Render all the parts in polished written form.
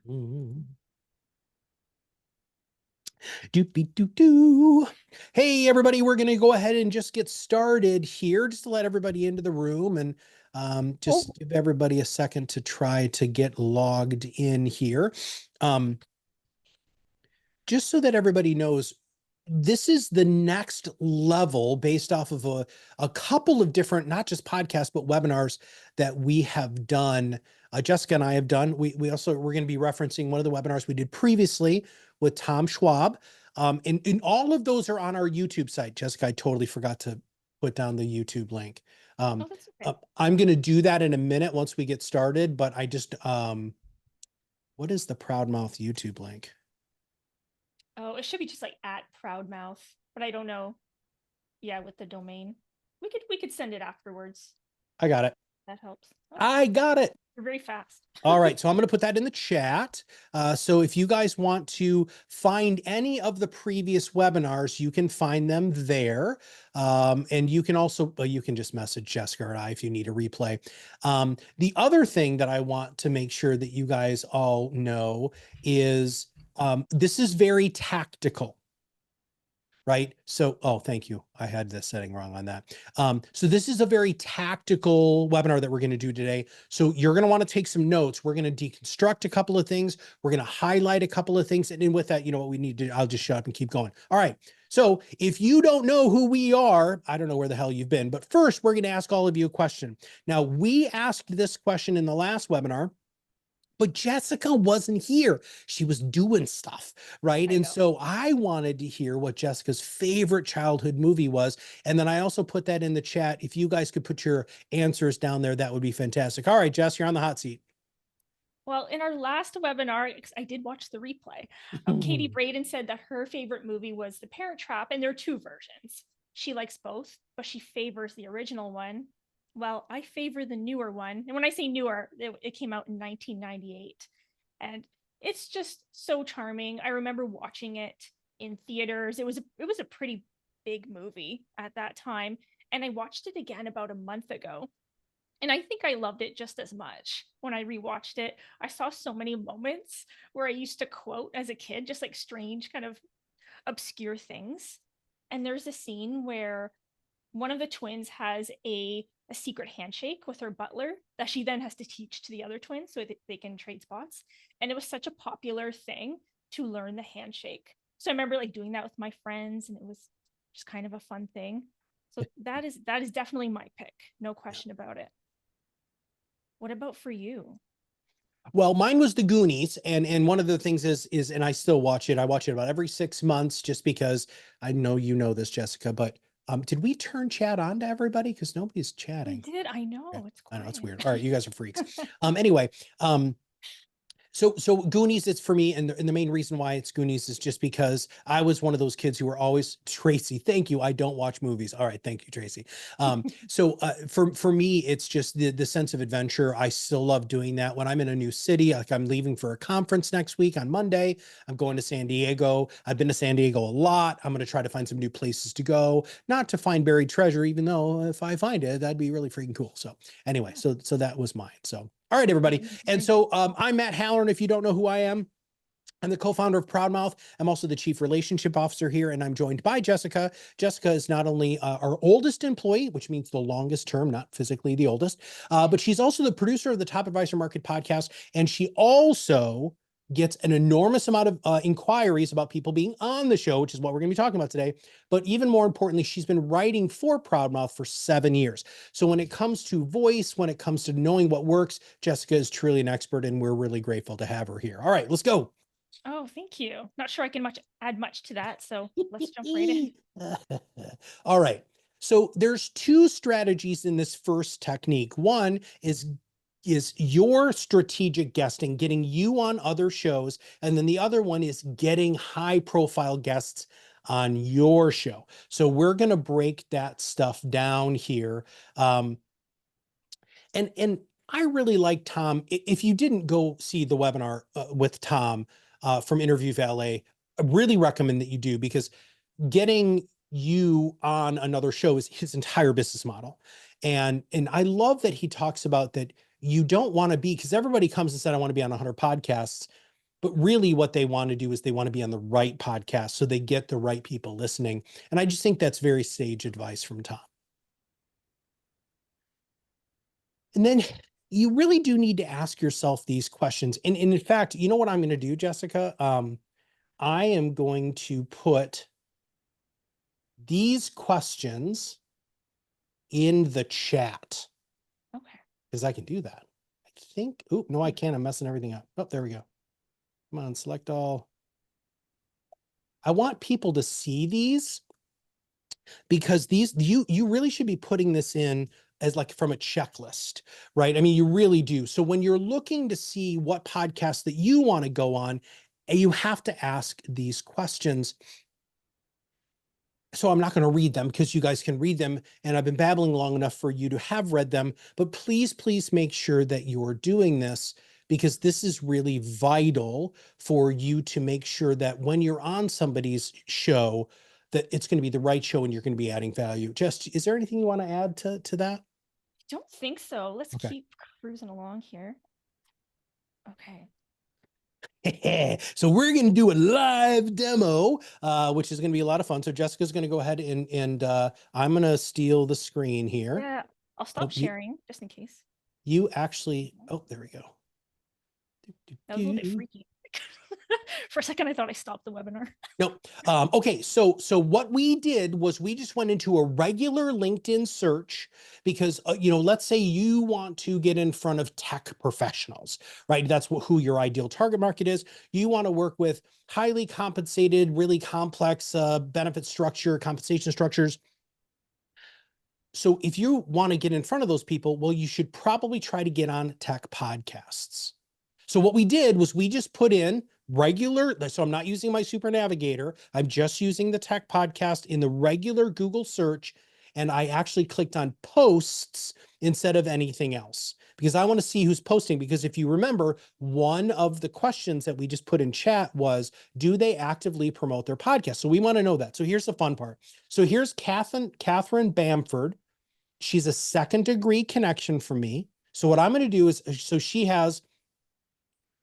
Mm. Doopy doo doo. Hey, everybody, we're going to go ahead and just get started here just to let everybody into the room and just give everybody a second to try to get logged in here. Um, just so that everybody knows, this is the next level based off of a couple of different, not just podcasts, but webinars that we have done. Jessica and I have done. We're going to be referencing one of the webinars we did previously with Tom Schwab. And all of those are on our YouTube site. Jessica, I totally forgot to put down the YouTube link. Oh, that's okay. I'm going to do that in a minute once we get started, but I just, what is the ProudMouth YouTube link? Oh, it should be just like at ProudMouth, but I don't know. Yeah, with the domain. We could send it afterwards. I got it. That helps. Oh, I got it. you're very fast. All right, so I'm going to put that in the chat. So if you guys want to find any of the previous webinars, you can find them there. And you can also, you can just message Jessica or I if you need a replay. The other thing that I want to make sure that you guys all know is this is very tactical. Right? So, oh, thank you. I had this setting wrong on that. So this is a very tactical webinar that we're going to do today. So you're going to want to take some notes. We're going to deconstruct a couple of things. We're going to highlight a couple of things. And then with that, you know what we need to do? I'll just shut up and keep going. All right. So if you don't know who we are, I don't know where the hell you've been, but first we're going to ask all of you a question. Now, we asked this question in the last webinar, but Jessica wasn't here. She was doing stuff, right? I And know. so I wanted to hear what Jessica's favorite childhood movie was. And then I also put that in the chat. If you guys could put your answers down there, that would be fantastic. All right, Jess, you're on the hot seat. Well, in our last webinar, I did watch the replay. Katie Braden said that her favorite movie was The Parent Trap, and there are two versions. She likes both, but she favors the original one. Well, I favor the newer one. And when I say newer, it came out in 1998. And it's just so charming. I remember watching it in theaters. It was a pretty big movie at that time. And I watched it again about a month ago. And I think I loved it just as much when I rewatched it. I saw so many moments where I used to quote as a kid, just like strange, kind of obscure things. And there's a scene where one of the twins has a secret handshake with her butler that she then has to teach to the other twins so that they can trade spots. And it was such a popular thing to learn the handshake. So I remember like doing that with my friends, and it was just kind of a fun thing. So that is definitely my pick, no question about it. What about for you? Well, mine was the Goonies, and one of the things is, and I still watch it. I watch it about every 6 months, just because I know you know this, Jessica. But did we turn chat on to everybody? Because nobody's We chatting. did. I Okay. know it's I know it's quiet. weird. All right, you guys are freaks. Anyway, so Goonies, it's for me, and the main reason why it's Goonies is just because I was one of those kids who were always Tracy. Thank you. I don't watch movies. All right, thank you, Tracy. For me, it's just the sense of adventure. I still love doing that when I'm in a new city. Like I'm leaving for a conference next week on Monday. I'm going to San Diego. I've been to San Diego a lot. I'm going to try to find some new places to go, not to find buried treasure, even though if I find it, that'd be really freaking cool. So anyway, so that was mine. So all right, everybody. And so I'm Matt Halloran. If you don't know who I am, I'm the co-founder of ProudMouth. I'm also the chief relationship officer here, and I'm joined by Jessica. Jessica is not only our oldest employee, which means the longest term, not physically the oldest, but she's also the producer of the Top Advisor Market podcast, and she also gets an enormous amount of inquiries about people being on the show, which is what we're going to be talking about today. But even more importantly, she's been writing for ProudMouth for 7 years. So when it comes to voice, when it comes to knowing what works, Jessica is truly an expert, and we're really grateful to have her here. All right, let's go. Oh, thank you. Not sure I can add much to that, so let's jump right in. All right. So there's two strategies in this first technique. One is your strategic guesting, getting you on other shows, and then the other one is getting high profile guests on your show. So we're going to break that stuff down here. And I really like Tom. If you didn't go see the webinar with Tom from Interview Valet, I really recommend that you do, because getting you on another show is his entire business model. And I love that he talks about that you don't want to be, because everybody comes and said, I want to be on 100 podcasts. But really what they want to do is they want to be on the right podcast so they get the right people listening. And I just think that's very sage advice from Tom. And then you really do need to ask yourself these questions. And in fact, you know what I'm going to do, Jessica? I am going to put these questions in the chat. Okay. Because I can do that. I think, oh, no, I can't. I'm messing everything up. Oh, there we go. Come on, select all. I want people to see these because these, you really should be putting this in as like from a checklist, right? I mean, you really do. So when you're looking to see what podcasts that you want to go on, you have to ask these questions. So I'm not going to read them because you guys can read them. And I've been babbling long enough for you to have read them, but please, please make sure that you're doing this because this is really vital for you to make sure that when you're on somebody's show, that it's going to be the right show and you're going to be adding value. Jess, is there anything you want to add to that? I don't think so. Let's Okay. keep cruising along here. Okay. So we're going to do a live demo, which is going to be a lot of fun. So Jessica's going to go ahead and I'm going to steal the screen here. Yeah, I'll stop sharing just in case. You actually, oh, there we go. That was a little bit freaky. For a second, I thought I stopped the webinar. Nope. Okay, so what we did was we just went into a regular LinkedIn search because let's say you want to get in front of tech professionals, right? That's who your ideal target market is. You want to work with highly compensated, really complex benefit structure, compensation structures. So if you want to get in front of those people, well, you should probably try to get on tech podcasts. So what we did was we just put in regular, so I'm not using my super navigator. I'm just using the tech podcast in the regular Google search. And I actually clicked on posts instead of anything else because I want to see who's posting. Because if you remember, one of the questions that we just put in chat was, do they actively promote their podcast? So we want to know that. So here's the fun part. So here's Catherine Bamford. She's a second degree connection for me. So what I'm going to do is, so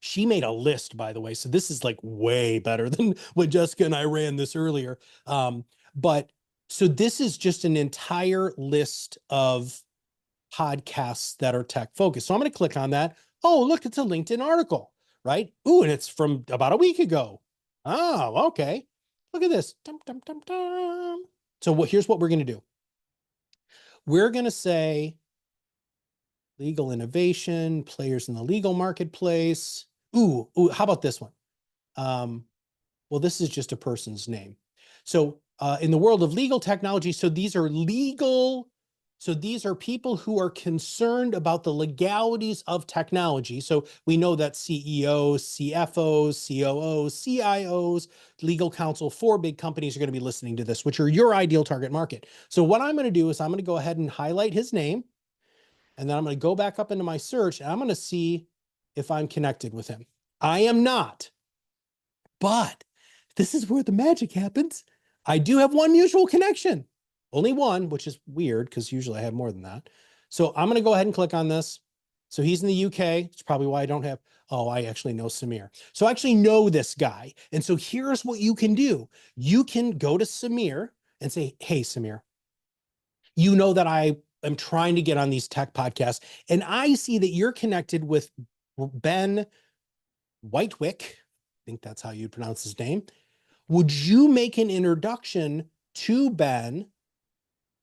she made a list, by the way. So this is like way better than when Jessica and I ran this earlier. But so this is just an entire list of podcasts that are tech focused. So I'm going to click on that. Oh, look, it's a LinkedIn article, right? Ooh, and it's from about a week ago. Oh, okay. Look at this. Dum, dum, dum, dum. So here's what we're going to do. We're going to say legal innovation, players in the legal marketplace. Ooh, how about this one? Well, this is just a person's name. So in the world of legal technology, so these are people who are concerned about the legalities of technology. So we know that CEOs, CFOs, COOs, CIOs, legal counsel for big companies are going to be listening to this, which are your ideal target market. So what I'm going to do is I'm going to go ahead and highlight his name. And then I'm going to go back up into my search and I'm going to see if I'm connected with him. I am not, but this is where the magic happens. I do have one mutual connection, only one, which is weird because usually I have more than that. So I'm going to go ahead and click on this. So he's in the UK. It's probably why I don't have, oh, I actually know Samir. So I actually know this guy. And so here's what you can do. You can go to Samir and say, hey, Samir, you know that I am trying to get on these tech podcasts, and I see that you're connected with Ben Whitewick. I think that's how you'd pronounce his name. Would you make an introduction to Ben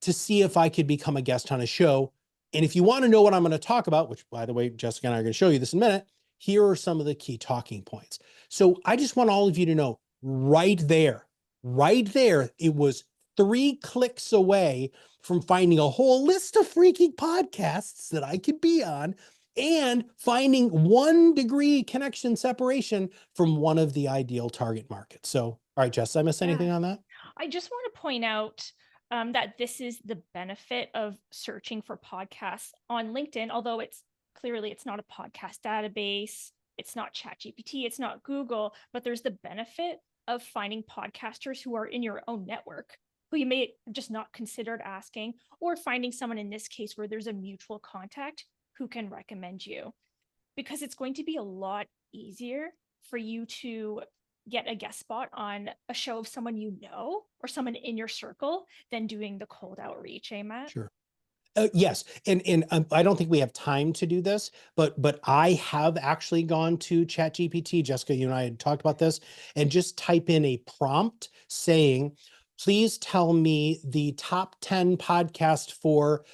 to see if I could become a guest on a show? And if you want to know what I'm going to talk about, which by the way, Jessica and I are going to show you this in a minute, here are some of the key talking points. So I just want all of you to know right there, it was 3 clicks away from finding a whole list of freaking podcasts that I could be on and finding 1 degree connection separation from one of the ideal target markets. So, all right, Jess, did I miss anything on that? I just want to point out that this is the benefit of searching for podcasts on LinkedIn, although it's not a podcast database, it's not ChatGPT, it's not Google, but there's the benefit of finding podcasters who are in your own network, who you may have just not considered asking, or finding someone in this case where there's a mutual contact who can recommend you. Because it's going to be a lot easier for you to get a guest spot on a show of someone you know or someone in your circle than doing the cold outreach, eh, Matt? Sure. Yes, and I don't think we have time to do this, but I have actually gone to ChatGPT. Jessica, you and I had talked about this, and just type in a prompt saying, "Please tell me the top 10 podcast for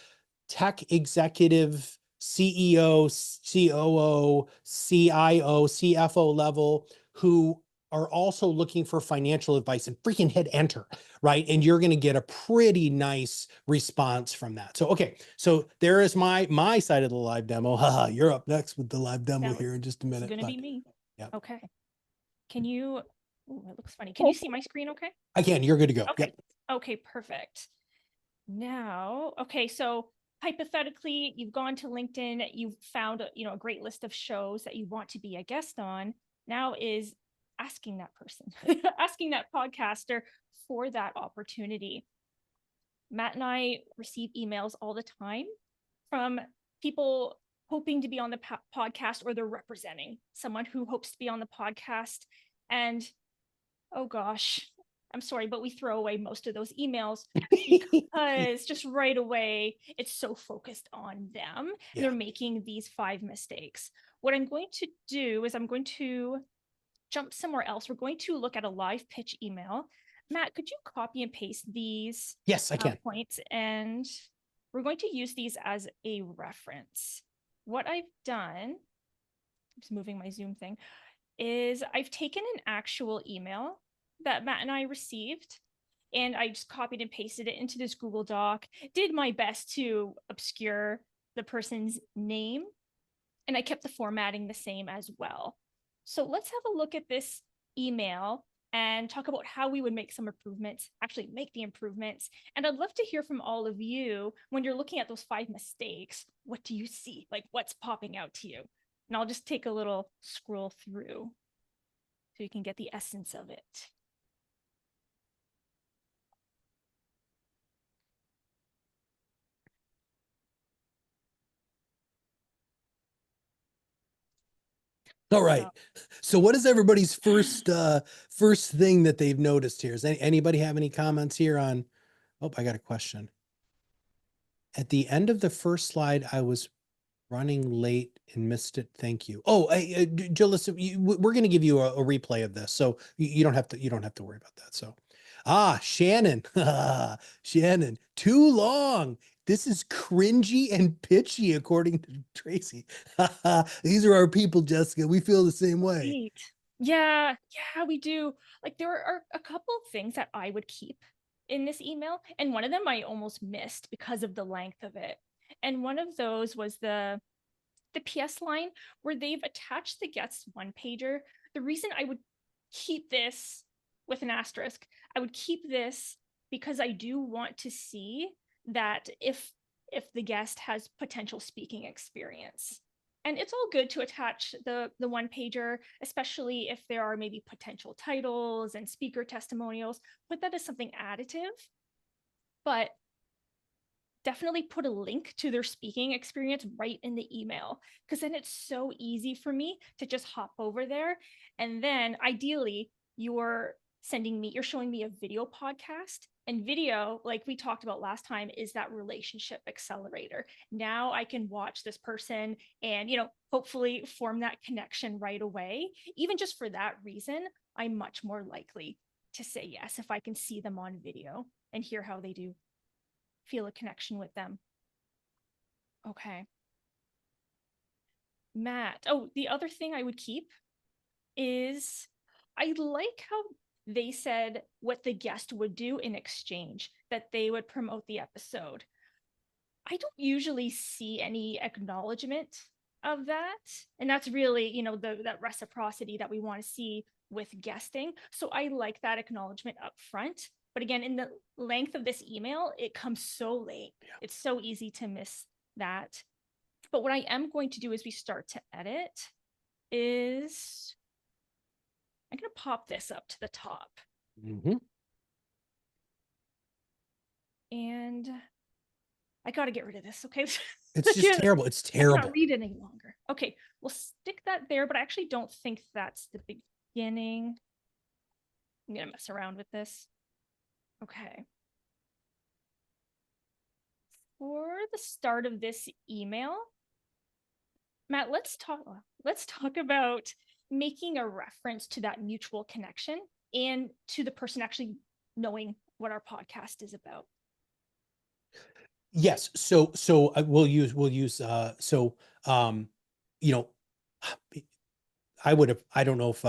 tech executive, CEO, COO, CIO, CFO level who are also looking for financial advice," and freaking hit enter, right? And you're going to get a pretty nice response from that. So, okay. So there is my side of the live demo. Haha, you're up next with the live demo here in just a This is minute. going to be me. Yeah. Okay. Can you, oh, it looks funny. Can you see my screen okay? I can, you're good to go. Okay. Yep. Okay, perfect. Now, okay, so hypothetically, you've gone to LinkedIn, you've found a great list of shows that you want to be a guest on. Now is asking that person, asking that podcaster for that opportunity. Matt and I receive emails all the time from people hoping to be on the podcast, or they're representing someone who hopes to be on the podcast. And oh gosh, I'm sorry, but we throw away most of those emails because just right away, it's so focused on them. Yeah. They're making these 5 mistakes. What I'm going to do is I'm going to jump somewhere else. We're going to look at a live pitch email. Matt, could you copy and paste these Yes, I can. points? And we're going to use these as a reference. What I've done, I'm just moving my Zoom thing, is I've taken an actual email that Matt and I received, and I just copied and pasted it into this Google Doc, did my best to obscure the person's name, and I kept the formatting the same as well. So let's have a look at this email and talk about how we would make some improvements, actually make the improvements. And I'd love to hear from all of you when you're looking at those 5 mistakes. What do you see? Like, what's popping out to you? And I'll just take a little scroll through so you can get the essence of it. All right. So what is everybody's first thing that they've noticed here? Does anybody have any comments here on, oh, I got a question. At the end of the first slide, I was running late and missed it. Thank you. Oh, Jalissa, we're going to give you a replay of this, so you don't have to worry about that. So, Shannon, Shannon, too long. This is cringy and pitchy, according to Tracy. These are our people, Jessica. We feel the same way. Right. Yeah, we do. Like, there are a couple of things that I would keep in this email, and one of them I almost missed because of the length of it. And one of those was the PS line where they've attached the guest one pager. The reason I would keep this with an asterisk, I would keep this because I do want to see that if the guest has potential speaking experience. And it's all good to attach the one pager, especially if there are maybe potential titles and speaker testimonials. Put that as something additive, but definitely put a link to their speaking experience right in the email, because then it's so easy for me to just hop over there. And then ideally, you're showing me a video podcast, and video, like we talked about last time, is that relationship accelerator. Now I can watch this person and, hopefully form that connection right away. Even just for that reason, I'm much more likely to say yes if I can see them on video and hear how they do feel a connection with them. Okay. Matt. Oh, the other thing I would keep is I like how they said what the guest would do in exchange, that they would promote the episode. I don't usually see any acknowledgement of that. And that's really, that reciprocity that we want to see with guesting. So I like that acknowledgement up front. But again, in the length of this email, it comes so late. Yeah. It's so easy to miss that. But what I am going to do as we start to edit is I'm going to pop this up to the top. Mm-hmm. And I got to get rid of this. Okay. It's just terrible. It's I cannot terrible. read it any longer. Okay. We'll stick that there, but I actually don't think that's the beginning. I'm going to mess around with this. Okay. For the start of this email, Matt, let's talk about making a reference to that mutual connection and to the person actually knowing what our podcast is about. Yes. So we'll use you know, I don't know if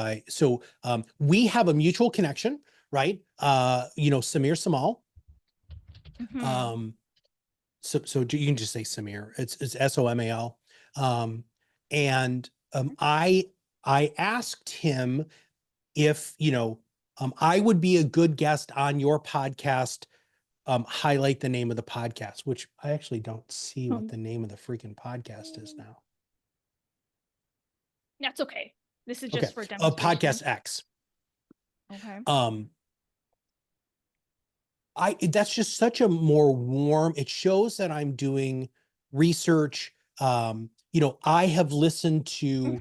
we have a mutual connection, right? Samir Samal. Mm-hmm. Um, so you can just say Samir. It's Somal. And I asked him if, I would be a good guest on your podcast. Highlight the name of the podcast, which I actually don't see what the name of the freaking podcast is now. That's okay. This is Okay. just for demonstration. Podcast X. Okay. That's just such a more warm, it shows that I'm doing research. I have listened to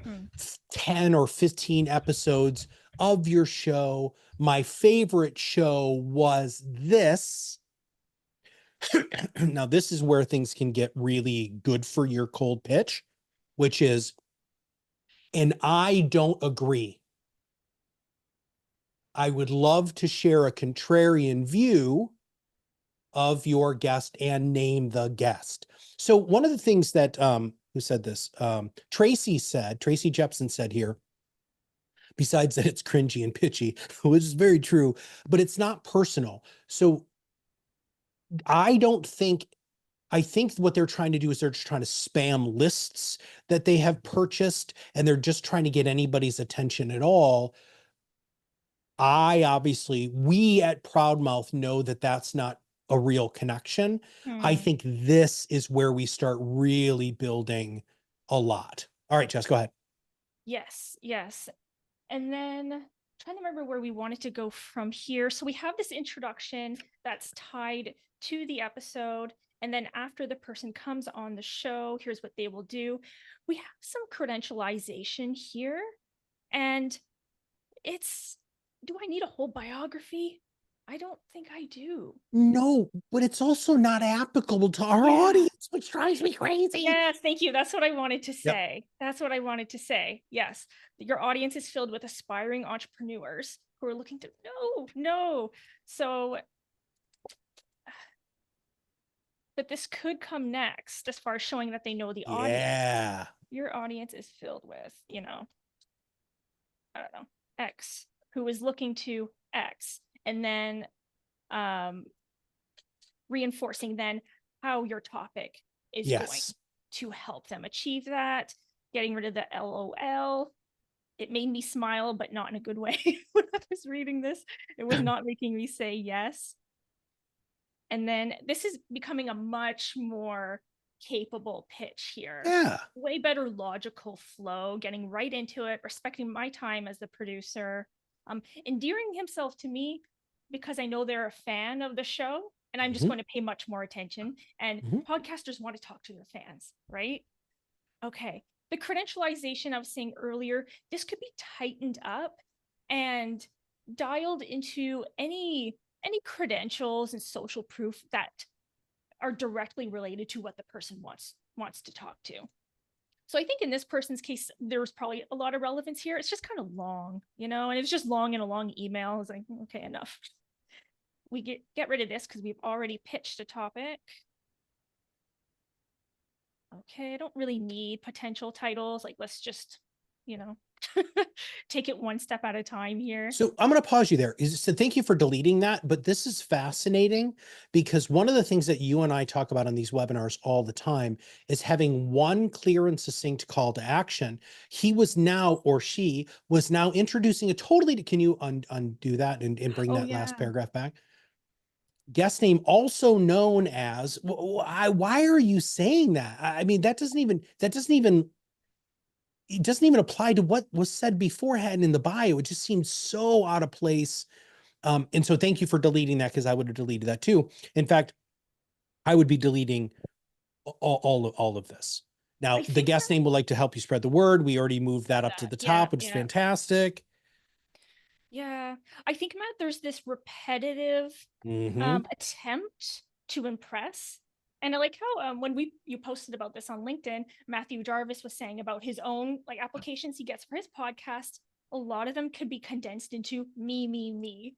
10 or 15 episodes of your show. My favorite show was this. Now, this is where things can get really good for your cold pitch, which is, and I don't agree. I would love to share a contrarian view of your guest and name the guest. So one of the things that who said this? Tracy Jepson said here, besides that it's cringy and pitchy, which is very true, but it's not personal. So I think what they're trying to do is they're just trying to spam lists that they have purchased, and they're just trying to get anybody's attention at all. We at ProudMouth know that that's not a real connection. I think this is where we start really building a lot. All right, Jess, go ahead. Yes. And then trying to remember where we wanted to go from here. So we have this introduction that's tied to the episode. And then after the person comes on the show, here's what they will do. We have some credentialization here. And do I need a whole biography? I don't think I do. No, but it's also not applicable to our audience, which drives me crazy. Yes, thank you. That's what I wanted to Yep. say. That's what I wanted to say. Yes. Your audience is filled with aspiring entrepreneurs who are looking to no. So but this could come next as far as showing that they know the audience. Yeah. Your audience is filled with, I don't know, X, who is looking to X, and then reinforcing then how your topic is going to help them achieve that, getting rid of the LOL. It made me smile, but not in a good way when I was reading this. It was not making me say yes. And then this is becoming a much more capable pitch here. Yeah. Way better logical flow, getting right into it, respecting my time as the producer, endearing himself to me because I know they're a fan of the show and I'm just going to pay much more attention. And podcasters want to talk to their fans, right? Okay. The credentialization I was saying earlier, this could be tightened up and dialed into any credentials and social proof that are directly related to what the person wants to talk to. So I think in this person's case, there's probably a lot of relevance here. It's just kind of long, and it's just long in a long email. It's like, okay, enough. We get rid of this because we've already pitched a topic. Okay, I don't really need potential titles. Like, let's just, take it one step at a time here. So I'm going to pause you there. So thank you for deleting that. But this is fascinating because one of the things that you and I talk about on these webinars all the time is having one clear and succinct call to action. He was now, or she was now introducing a totally, can you undo that and bring that last paragraph back? Guest name also known as, why are you saying that? I mean, it doesn't even apply to what was said beforehand in the bio. It just seems so out of place. And so thank you for deleting that, because I would have deleted that too. In fact, I would be deleting all of this. Now, I the think guest name would like to help you spread the word. We already moved that up to that, the yeah, top, which is yeah, fantastic. yeah. I think, Matt, there's this repetitive Hmm. attempt to impress. And I like how when we you posted about this on LinkedIn, Matthew Jarvis was saying about his own like applications he gets for his podcast. A lot of them could be condensed into me, me, me.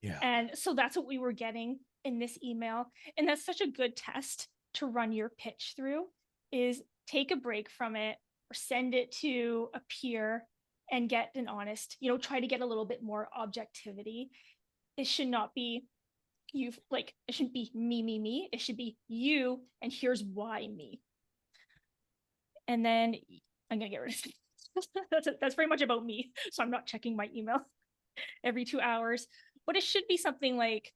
Yeah. And so that's what we were getting in this email. And that's such a good test to run your pitch through is take a break from it or send it to a peer and get an honest, try to get a little bit more objectivity. It should not be it shouldn't be me, me, me. It should be you, and here's why me. And then I'm gonna get rid of it. That's very much about me. So I'm not checking my email every 2 hours. But it should be something like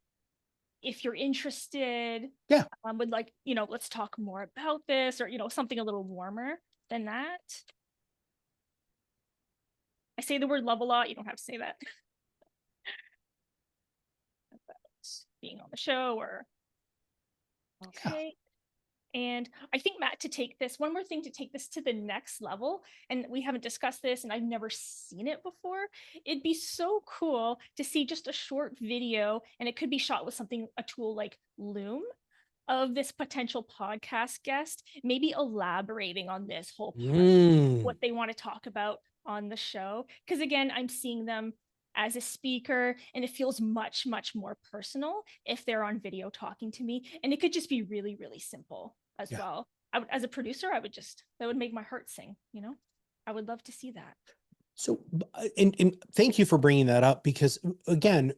if you're interested, Yeah. would like, let's talk more about this, or something a little warmer than that. I say the word love a lot, you don't have to say that. Being on the show or Yeah. okay. And I think, Matt, to take this, one more thing to take this to the next level, and we haven't discussed this and I've never seen it before. It'd be so cool to see just a short video, and it could be shot with a tool like Loom, of this potential podcast guest, maybe elaborating on this whole part, Mm. what they want to talk about on the show. Because again, I'm seeing them as a speaker, and it feels much, much more personal if they're on video talking to me. And it could just be really, really simple as Yeah. well. As a producer, that would make my heart sing. I would love to see that. So, and thank you for bringing that up because again,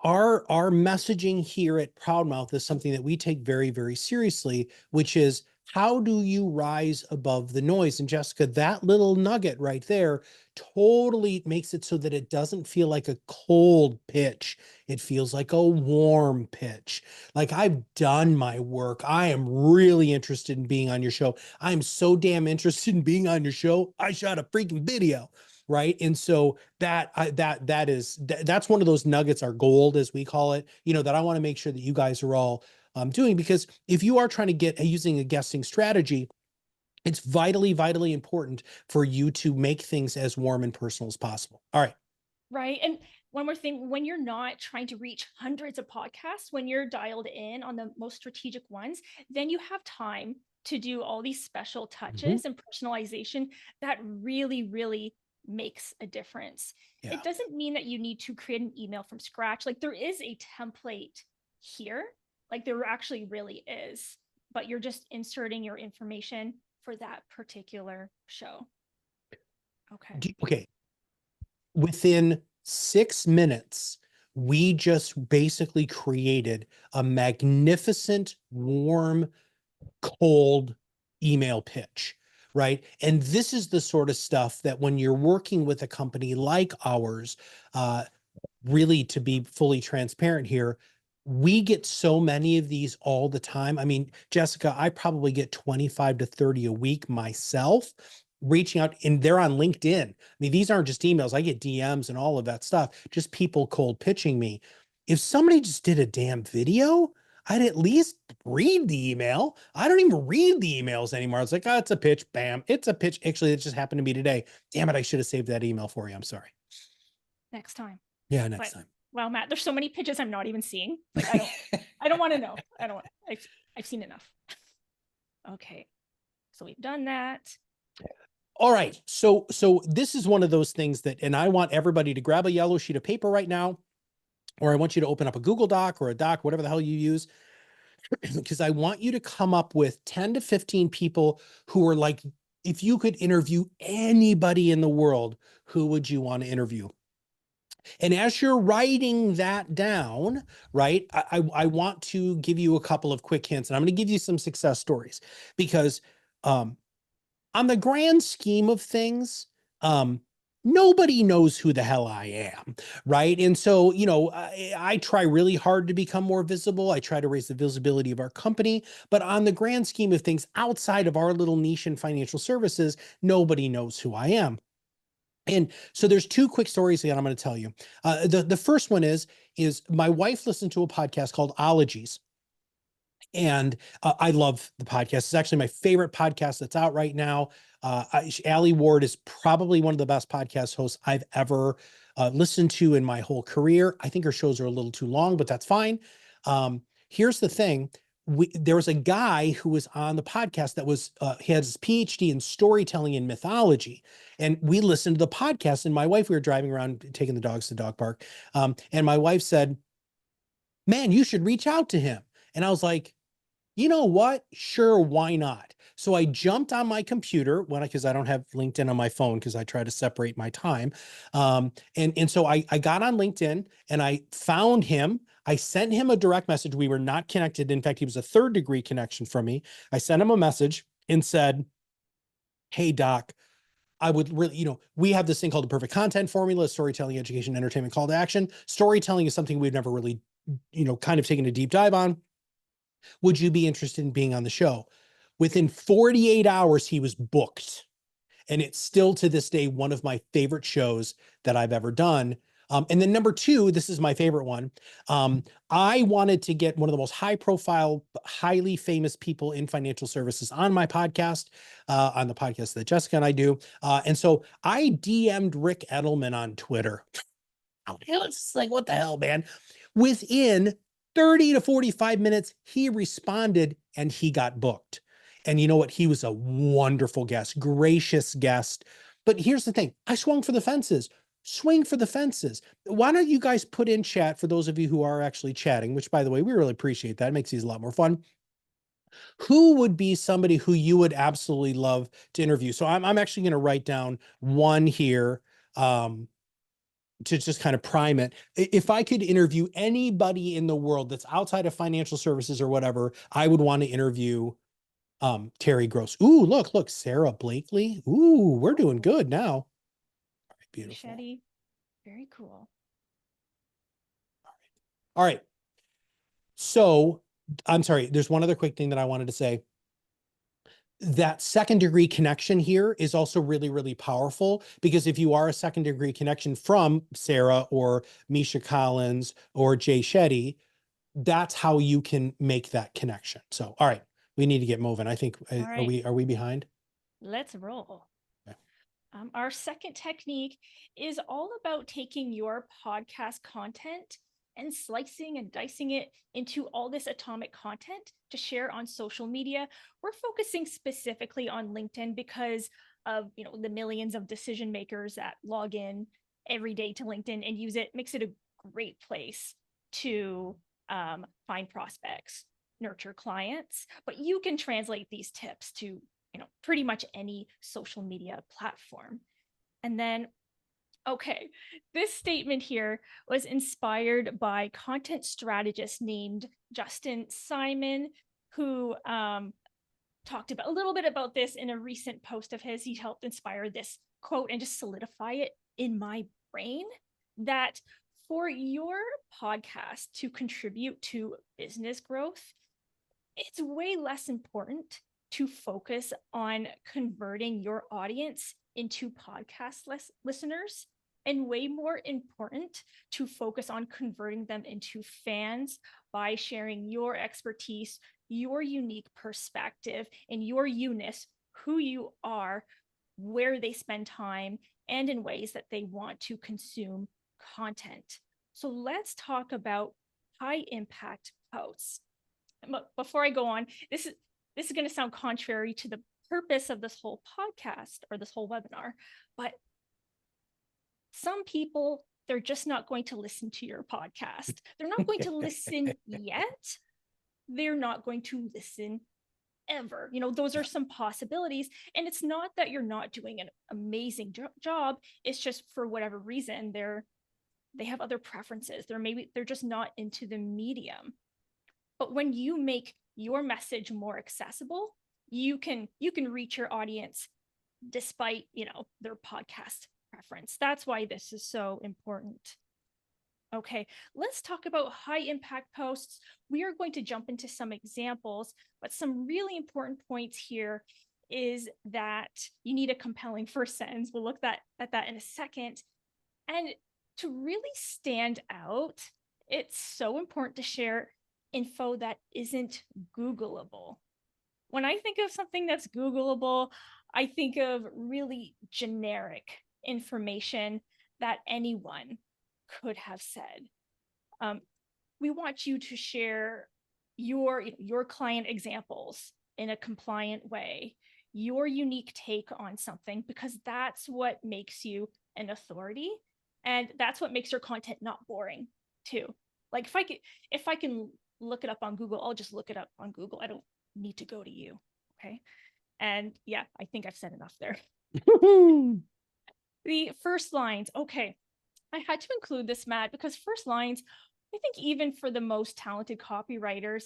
our messaging here at ProudMouth is something that we take very, very seriously, which is how do you rise above the noise? And Jessica, that little nugget right there totally makes it so that it doesn't feel like a cold pitch. It feels like a warm pitch. Like I've done my work. I am really interested in being on your show. I'm so damn interested in being on your show. I shot a freaking video, right? And so that's one of those nuggets, our gold as we call it, that I want to make sure that you guys are all doing, because if you are trying to get using a guesting strategy, it's vitally, vitally important for you to make things as warm and personal as possible. All right. Right. And one more thing, when you're not trying to reach hundreds of podcasts, when you're dialed in on the most strategic ones, then you have time to do all these special Mhm. touches and personalization that really, really makes a difference. Yeah. It doesn't mean that you need to create an email from scratch. Like there is a template here, like there actually really is, but you're just inserting your information for that particular show. Okay. Okay. Within 6 minutes, we just basically created a magnificent, warm, cold email pitch, right? And this is the sort of stuff that when you're working with a company like ours, uh, really to be fully transparent here, we get so many of these all the time. I mean, Jessica, I probably get 25 to 30 a week myself reaching out, and they're on LinkedIn. I mean, these aren't just emails. I get DMs and all of that stuff, just people cold pitching me. If somebody just did a damn video, I'd at least read the email. I don't even read the emails anymore. It's like, oh, it's a pitch. Bam. It's a pitch. Actually, it just happened to me today. Damn it. I should have saved that email for you. I'm sorry. Next time. Yeah, next But time. wow, Matt, there's so many pitches I'm not even seeing. Like I don't want to know. I don't want I've seen enough. Okay. So we've done that. All right. So this is one of those things that, and I want everybody to grab a yellow sheet of paper right now, or I want you to open up a Google Doc or a doc, whatever the hell you use, because I want you to come up with 10 to 15 people who are like, if you could interview anybody in the world, who would you want to interview? And as you're writing that down, right, I want to give you a couple of quick hints, and I'm going to give you some success stories because on the grand scheme of things, nobody knows who the hell I am, right? And so, I try really hard to become more visible. I try to raise the visibility of our company, but on the grand scheme of things, outside of our little niche in financial services, nobody knows who I am. And so there's two quick stories that I'm going to tell you. The first one is my wife listened to a podcast called Ologies, And I love the podcast. It's actually my favorite podcast that's out right now. Allie Ward is probably one of the best podcast hosts I've ever listened to in my whole career. I think her shows are a little too long, but that's fine. Here's the thing. There was a guy who was on the podcast that was, he has his PhD in storytelling and mythology. And we listened to the podcast, and my wife, we were driving around taking the dogs to the dog park. And my wife said, man, you should reach out to him. And I was like, you know what? Sure, why not? So I jumped on my computer when because I don't have LinkedIn on my phone because I try to separate my time. And so I got on LinkedIn and I found him. I sent him a direct message. We were not connected. In fact, he was a third degree connection from me. I sent him a message and said, hey, Doc, I would really, we have this thing called the perfect content formula: storytelling, education, entertainment, call to action. Storytelling is something we've never really, kind of taken a deep dive on. Would you be interested in being on the show? Within 48 hours, he was booked. And it's still to this day one of my favorite shows that I've ever done. And then number two, this is my favorite one. I wanted to get one of the most high profile, highly famous people in financial services on my podcast, on the podcast that Jessica and I do. And so I DM'd Rick Edelman on Twitter. It's like, what the hell, man? Within 30 to 45 minutes, he responded and he got booked. And you know what? He was a wonderful guest, gracious guest. But here's the thing. I swung for the fences. Swing for the fences. Why don't you guys put in chat, for those of you who are actually chatting, which, by the way, we really appreciate that. It makes these a lot more fun. Who would be somebody who you would absolutely love to interview? So I'm actually going to write down one here. To just kind of prime it. If I could interview anybody in the world that's outside of financial services or whatever, I would want to interview Terry Gross. Ooh, look, Sarah Blakely. Ooh, we're doing good now. All right, beautiful. Shetty. Very cool. All right. So I'm sorry. There's one other quick thing that I wanted to say. That second degree connection here is also really, really powerful, because if you are a second degree connection from Sarah or Misha Collins or Jay Shetty, that's how you can make that connection. So, all right, we need to get moving. I think, right. are we behind? Let's roll. Okay. Our second technique is all about taking your podcast content and slicing and dicing it into all this atomic content to share on social media. We're focusing specifically on LinkedIn because of the millions of decision makers that log in every day to LinkedIn and use it. Makes it a great place to find prospects, nurture clients, but you can translate these tips to pretty much any social media platform. And then, okay, this statement here was inspired by content strategist named Justin Simon, who talked about a little bit about this in a recent post of his. He helped inspire this quote and just solidify it in my brain, that for your podcast to contribute to business growth, it's way less important to focus on converting your audience into podcast listeners, and way more important to focus on converting them into fans by sharing your expertise, your unique perspective, and your you-ness, who you are, where they spend time, and in ways that they want to consume content. So let's talk about high impact posts. But before I go on, this is going to sound contrary to the purpose of this whole podcast or this whole webinar, but some people, they're just not going to listen to your podcast. They're not going to listen yet. They're not going to listen ever. Those are some possibilities. And it's not that you're not doing an amazing job. It's just, for whatever reason, they have other preferences. They're just not into the medium. But when you make your message more accessible, you can reach your audience despite, their podcast preference. That's why this is so important. Okay, let's talk about high impact posts. We are going to jump into some examples, but some really important points here is that you need a compelling first sentence. We'll look at that in a second. And to really stand out, it's so important to share info that isn't Googleable. When I think of something that's Googleable, I think of really generic information that anyone could have said. Um, we want you to share your client examples in a compliant way, your unique take on something, because that's what makes you an authority, and that's what makes your content not boring too. Like if I can look it up on Google, I'll just look it up on Google. I don't need to go to you. Okay. And yeah, I think I've said enough there. The first lines. Okay. I had to include this, Matt, because first lines, I think even for the most talented copywriters,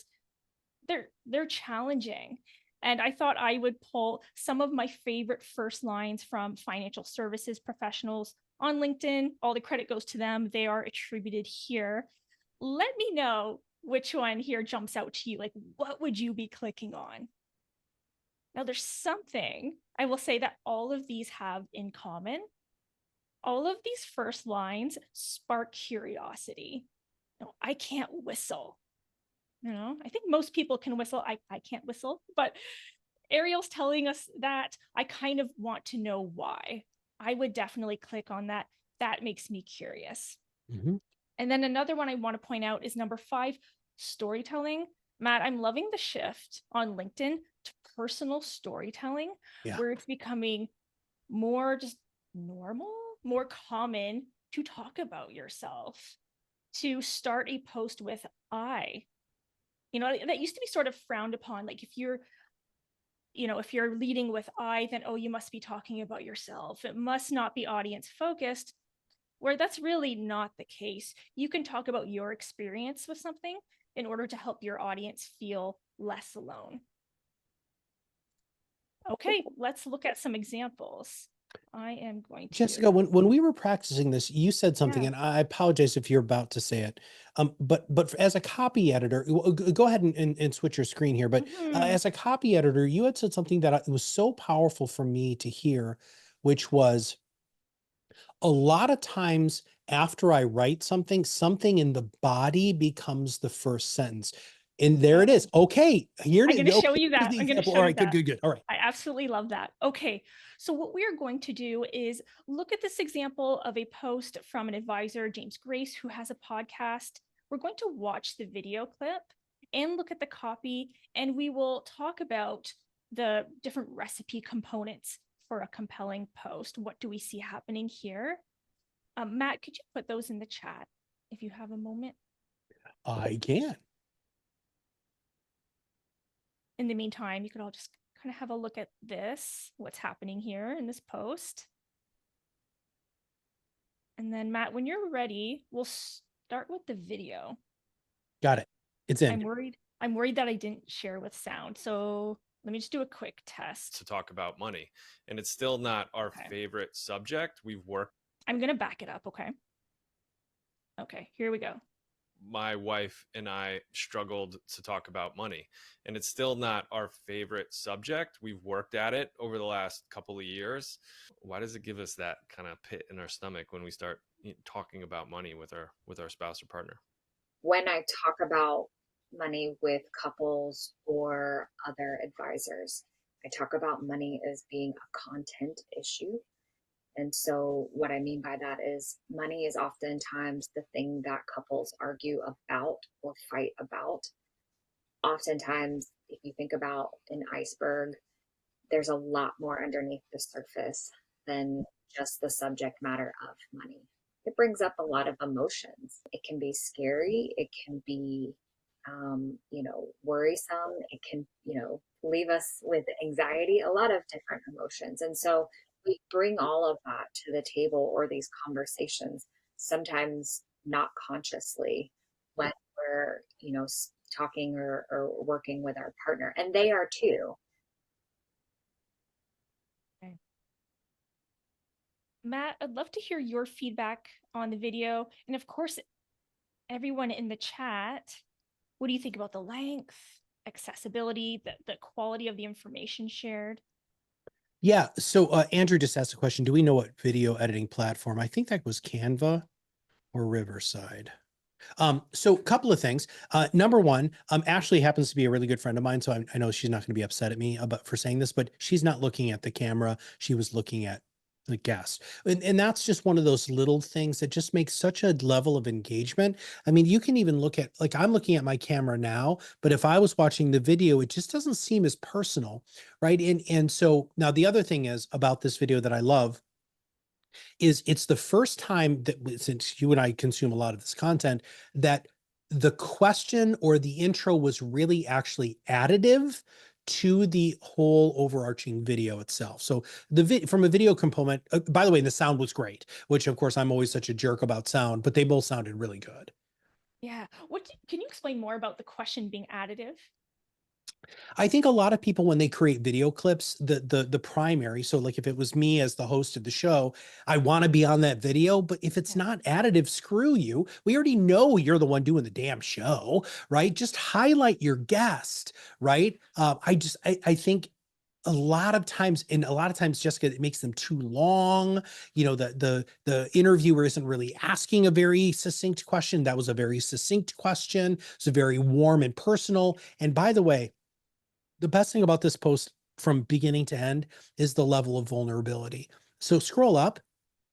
they're challenging. And I thought I would pull some of my favorite first lines from financial services professionals on LinkedIn. All the credit goes to them. They are attributed here. Let me know which one here jumps out to you. Like, what would you be clicking on? Now, there's something I will say that all of these have in common. All of these first lines spark curiosity. No, I can't whistle. I think most people can whistle. I can't whistle, but Ariel's telling us that. I kind of want to know why. I would definitely click on that. That makes me curious. Mm-hmm. And then another one I want to point out is number 5, storytelling. Matt, I'm loving the shift on LinkedIn to personal storytelling, Yeah. where it's becoming more just normal, more common to talk about yourself, to start a post with I. That used to be sort of frowned upon. Like if you're leading with I, then, oh, you must be talking about yourself. It must not be audience focused, where that's really not the case. You can talk about your experience with something in order to help your audience feel less alone. Okay, let's look at some examples. I am going to. Jessica, when we were practicing this, you said something, Yeah. and I apologize if you're about to say it. But as a copy editor, go ahead and switch your screen here. But as a copy editor, you had said something that was so powerful for me to hear, which was a lot of times after I write something, something in the body becomes the first sentence. And there it is. Okay, here it I'm is. going to show Okay, you here's that. the I'm going to example. show All you right, good, that. good, good. All right. I absolutely love that. Okay, so what we are going to do is look at this example of a post from an advisor, James Grace, who has a podcast. We're going to watch the video clip and look at the copy, and we will talk about the different recipe components for a compelling post. What do we see happening here? Matt, could you put those in the chat if you have a moment? I can. In the meantime, you could all just kind of have a look at this, what's happening here in this post. And then Matt, when you're ready, we'll start with the video. Got it. It's in. I'm worried that I didn't share with sound. So let me just do a quick test. To talk about money. And it's still not our favorite subject. We've worked. I'm going to back it up. Okay. Okay, here we go. My wife and I struggled to talk about money, and it's still not our favorite subject. We've worked at it over the last couple of years. Why does it give us that kind of pit in our stomach when we start talking about money with our spouse or partner? When I talk about money with couples or other advisors, I talk about money as being a content issue. And so what I mean by that is money is oftentimes the thing that couples argue about or fight about. Oftentimes, if you think about an iceberg, there's a lot more underneath the surface than just the subject matter of money. It brings up a lot of emotions. It can be scary. It can be, worrisome. It can, leave us with anxiety, a lot of different emotions. And so we bring all of that to the table or these conversations, sometimes not consciously, when we're, talking or working with our partner. And they are too. Matt, I'd love to hear your feedback on the video. And of course, everyone in the chat, what do you think about the length, accessibility, the quality of the information shared? Yeah. So Andrew just asked a question. Do we know what video editing platform? I think that was Canva or Riverside. So a couple of things. Number one, Ashley happens to be a really good friend of mine, so I know she's not going to be upset at me about for saying this, but she's not looking at the camera. She was looking at the guest. And that's just one of those little things that just makes such a level of engagement. I mean, you can even look at, like, I'm looking at my camera now, but if I was watching the video, it just doesn't seem as personal, right? And so now the other thing is about this video that I love is it's the first time that since you and I consume a lot of this content, that the question or the intro was really actually additive to the whole overarching video itself. So from a video component, by the way, the sound was great, which of course I'm always such a jerk about sound, but they both sounded really good. Yeah. Can you explain more about the question being additive? I think a lot of people, when they create video clips, the primary, so like if it was me as the host of the show, I want to be on that video, but if it's Yeah. not additive, screw you. We already know you're the one doing the damn show, right? Just highlight your guest, right? I think a lot of times, Jessica, it makes them too long. You know, the interviewer isn't really asking a very succinct question. That was a very succinct question. It's a very warm and personal. And by the way, the best thing about this post from beginning to end is the level of vulnerability. So scroll up. I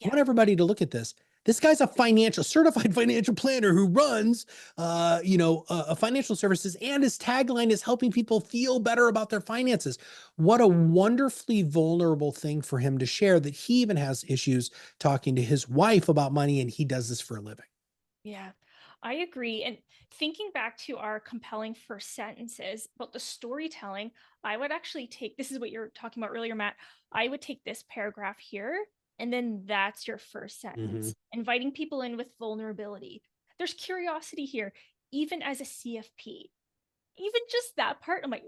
Yeah. want everybody to look at this. This guy's a certified financial planner who runs, a financial services, and his tagline is helping people feel better about their finances. What a wonderfully vulnerable thing for him to share, that he even has issues talking to his wife about money, and he does this for a living. Yeah, I agree. And thinking back to our compelling first sentences about the storytelling, I would actually take, this is what you're talking about earlier, Matt. I would take this paragraph here, and then that's your first sentence, inviting people in with vulnerability. There's curiosity here, even as a CFP. Even just that part, I'm like,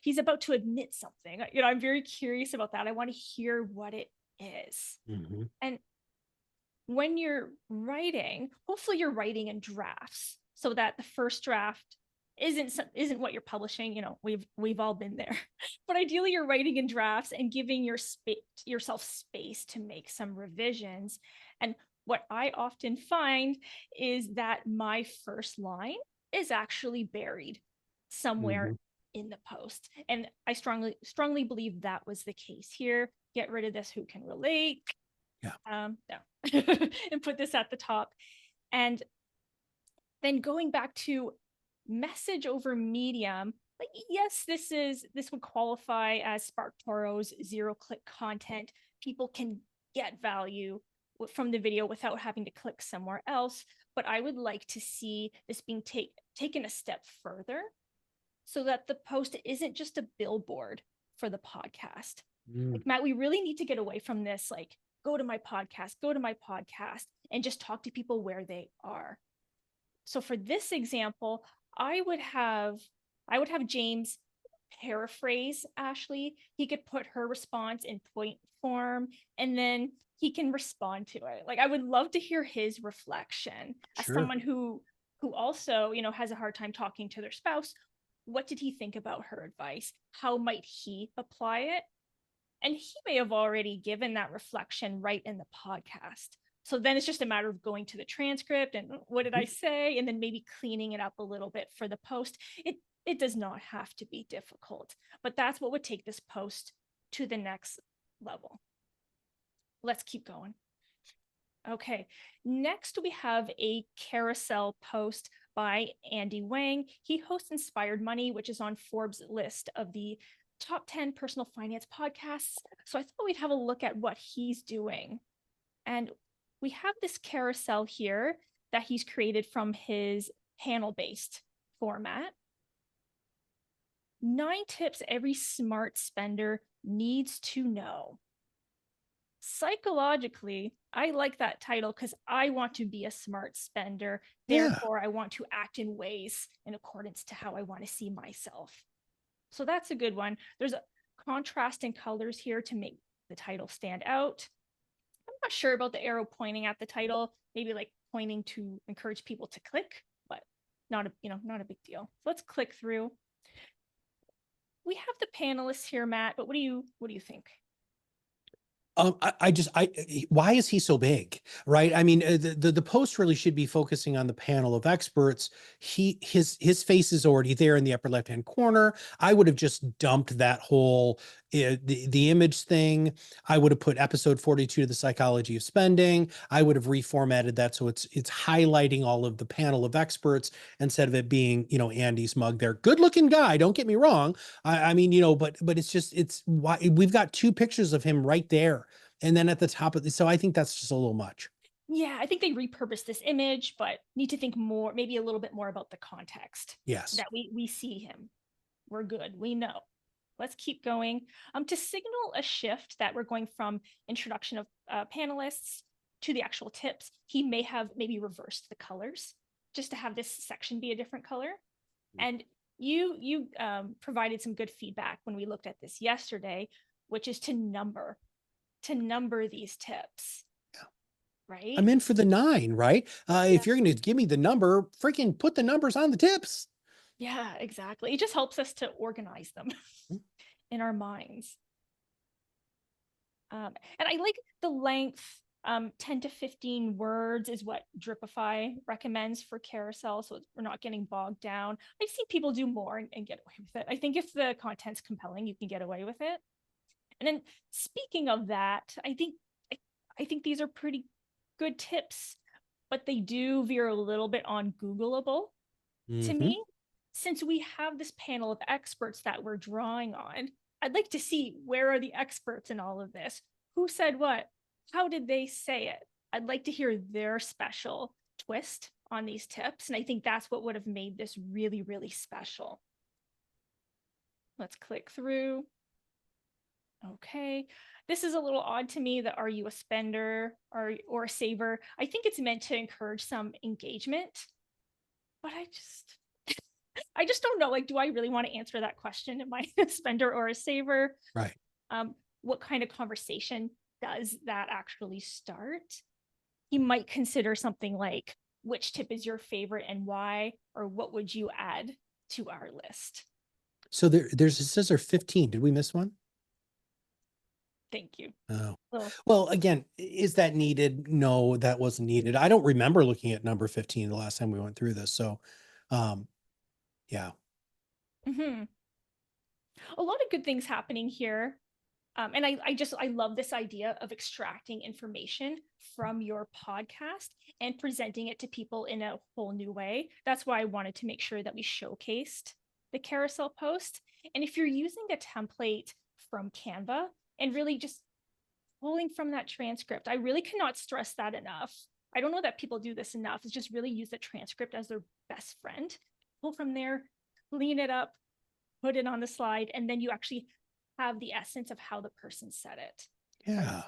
he's about to admit something. I'm very curious about that. I want to hear what it is. And when you're writing, hopefully you're writing in drafts so that the first draft isn't what you're publishing. We've all been there. But ideally you're writing in drafts and giving yourself space to make some revisions. And what I often find is that my first line is actually buried somewhere in the post. And I strongly believe that was the case here. Get rid of this, who can relate. No. And put this at the top. And then going back to message over medium, like, yes, this would qualify as SparkToro's zero-click content. People can get value from the video without having to click somewhere else. But I would like to see this being taken a step further so that the post isn't just a billboard for the podcast. Like, Matt, we really need to get away from this, like, go to my podcast, and just talk to people where they are. So for this example, I would have James paraphrase Ashley. He could put her response in point form, and then he can respond to it. Like, I would love to hear his reflection as someone who also, has a hard time talking to their spouse. What did he think about her advice? How might he apply it? And he may have already given that reflection right in the podcast. So then it's just a matter of going to the transcript and what did I say? And then maybe cleaning it up a little bit for the post. It does not have to be difficult, but that's what would take this post to the next level. Let's keep going. Okay, next we have a Carousel post by Andy Wang. He hosts Inspired Money, which is on Forbes' list of the top 10 personal finance podcasts. So I thought we'd have a look at what he's doing. And we have this carousel here that he's created from his panel-based format. 9 tips every smart spender needs to know. Psychologically, I like that title because I want to be a smart spender. Therefore, I want to act in ways in accordance to how I want to see myself. So that's a good one. There's a contrast in colors here to make the title stand out. I'm not sure about the arrow pointing at the title, maybe like pointing to encourage people to click, but not a big deal. So let's click through. We have the panelists here, Matt, but what do you think? Why is he so big? Right. I mean, the post really should be focusing on the panel of experts. His face is already there in the upper left-hand corner. I would have just dumped that whole, the image thing. I would have put episode 42, the psychology of spending. I would have reformatted that. So it's highlighting all of the panel of experts instead of it being, Andy's mug there. Good looking guy. Don't get me wrong. I mean, but it's why we've got two pictures of him right there. And then at the top of so I think that's just a little much. Yeah, I think they repurposed this image, but need to think more, maybe a little bit more about the context Yes. that we see him. We're good. We know. Let's keep going. To signal a shift that we're going from introduction of panelists to the actual tips, he may have maybe reversed the colors just to have this section be a different color. And you provided some good feedback when we looked at this yesterday, which is to number these tips. Yeah. Right? I'm in for the 9, right? Yeah. If you're going to give me the number, freaking put the numbers on the tips. Yeah, exactly. It just helps us to organize them in our minds. And I like the length. 10 to 15 words is what Dripify recommends for Carousel, so we're not getting bogged down. I've seen people do more and get away with it. I think if the content's compelling, you can get away with it. And then speaking of that, I think these are pretty good tips, but they do veer a little bit on Googleable to me. Since we have this panel of experts that we're drawing on, I'd like to see, where are the experts in all of this? Who said what? How did they say it? I'd like to hear their special twist on these tips. And I think that's what would have made this really, really special. Let's click through. Okay. This is a little odd to me, that are you a spender or a saver? I think it's meant to encourage some engagement, but I just don't know. Like, do I really want to answer that question? Am I a spender or a saver? Right. What kind of conversation does that actually start? You might consider something like, which tip is your favorite and why? Or what would you add to our list? So it says there 15. Did we miss one? Thank you. Oh. Oh. Well, again, is that needed? No, that wasn't needed. I don't remember looking at number 15 the last time we went through this. So, yeah. Mm-hmm. A lot of good things happening here. And I love this idea of extracting information from your podcast and presenting it to people in a whole new way. That's why I wanted to make sure that we showcased the carousel post. And if you're using a template from Canva and really just pulling from that transcript, I really cannot stress that enough. I don't know that people do this enough. Is just really use the transcript as their best friend. Pull from there, clean it up, put it on the slide, and then you actually have the essence of how the person said it. Yeah.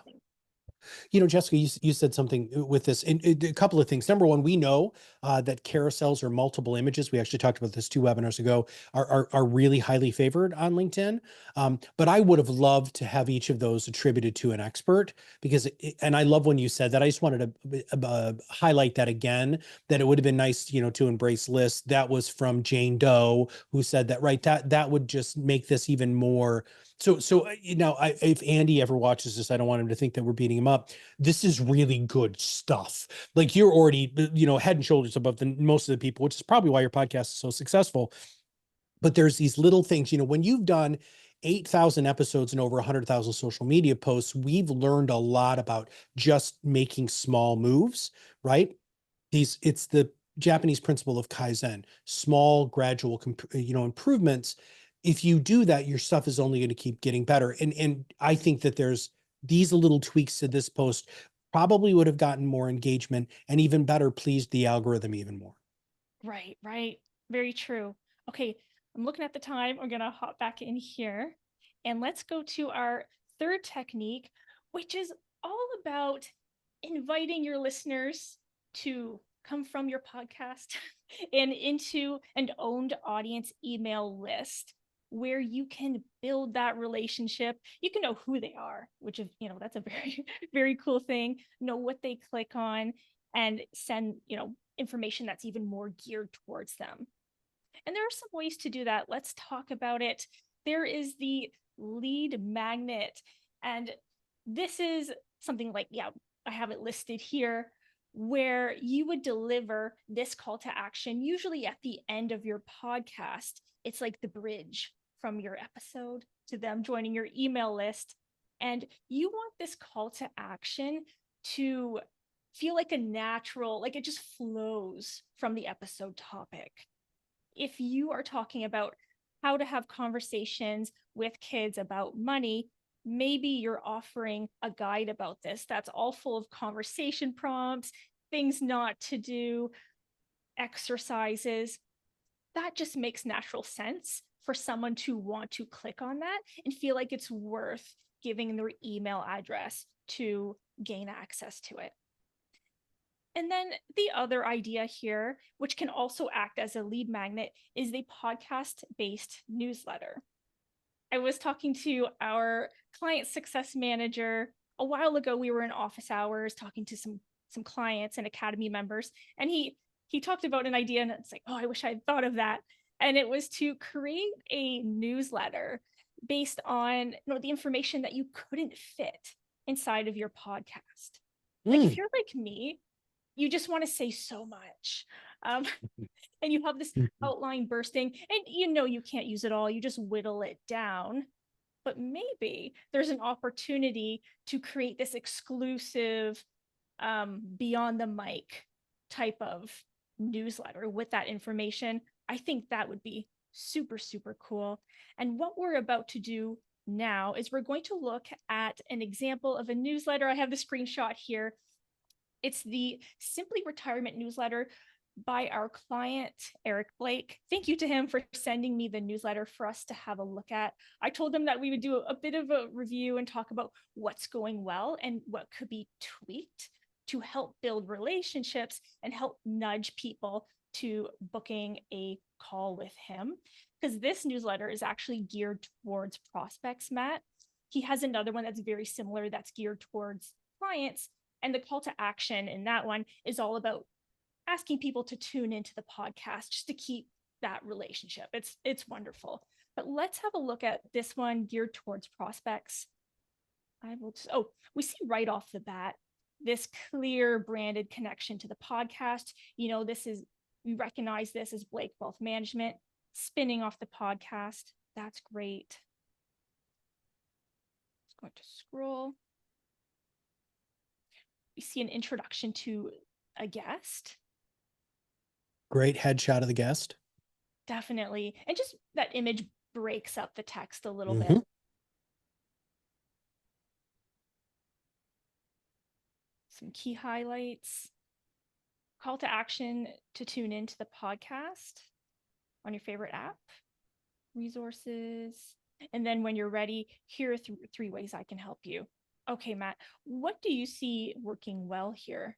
Jessica, you said something with this, and a couple of things. Number one, we know that carousels or multiple images, we actually talked about this 2 webinars ago, are really highly favored on LinkedIn. But I would have loved to have each of those attributed to an expert, because, and I love when you said that. I just wanted to highlight that again, that it would have been nice, to embrace lists. That was from Jane Doe, who said that, right? That would just make this even more. So if Andy ever watches this, I don't want him to think that we're beating him up. This is really good stuff. Like, you're already, head and shoulders above most of the people, which is probably why your podcast is so successful. But there's these little things, when you've done 8,000 episodes and over 100,000 social media posts, we've learned a lot about just making small moves, right? It's the Japanese principle of Kaizen, small, gradual, improvements. If you do that, your stuff is only going to keep getting better. And I think that there's these little tweaks to this post probably would have gotten more engagement, and even better, pleased the algorithm even more. Right. Very true. Okay, I'm looking at the time. I'm going to hop back in here, and let's go to our third technique, which is all about inviting your listeners to come from your podcast and into an owned audience email list, where you can build that relationship. You can know who they are, which is, that's a very, very cool thing. Know what they click on, and send, information that's even more geared towards them. And there are some ways to do that. Let's talk about it. There is the lead magnet. And This is something like, yeah, I have it listed here, where you would deliver this call to action, usually at the end of your podcast. It's like the bridge from your episode to them joining your email list. And you want this call to action to feel like a natural, like it just flows from the episode topic. If you are talking about how to have conversations with kids about money, maybe you're offering a guide about this that's all full of conversation prompts, things not to do, exercises. That just makes natural sense for someone to want to click on that and feel like it's worth giving their email address to gain access to it. And then the other idea here, which can also act as a lead magnet, is the podcast-based newsletter. I was talking to our client success manager a while ago. We were in office hours talking to some clients and academy members, and he talked about an idea, and it's like, oh, I wish I had thought of that. And it was to create a newsletter based on the information that you couldn't fit inside of your podcast. Like if you're like me, you just want to say so much. And you have this outline bursting, and you can't use it all. You just whittle it down. But maybe there's an opportunity to create this exclusive beyond the mic type of newsletter with that information. I think that would be super, super cool. And what we're about to do now is we're going to look at an example of a newsletter. I have the screenshot here. It's the Simply Retirement newsletter by our client, Eric Blake. Thank you to him for sending me the newsletter for us to have a look at. I told him that we would do a bit of a review and talk about what's going well and what could be tweaked to help build relationships and help nudge people to booking a call with him. Because this newsletter is actually geared towards prospects, Matt. He has another one that's very similar that's geared towards clients. And the call to action in that one is all about asking people to tune into the podcast just to keep that relationship. It's wonderful. But let's have a look at this one geared towards prospects. We see right off the bat this clear branded connection to the podcast. We recognize this as Blake Wealth Management spinning off the podcast. That's great. Just going to scroll. We see an introduction to a guest. Great headshot of the guest. Definitely. And just that image breaks up the text a little bit. Some key highlights. Call to action to tune into the podcast on your favorite app. Resources. And then when you're ready, here are three ways I can help you. Okay, Matt, what do you see working well here?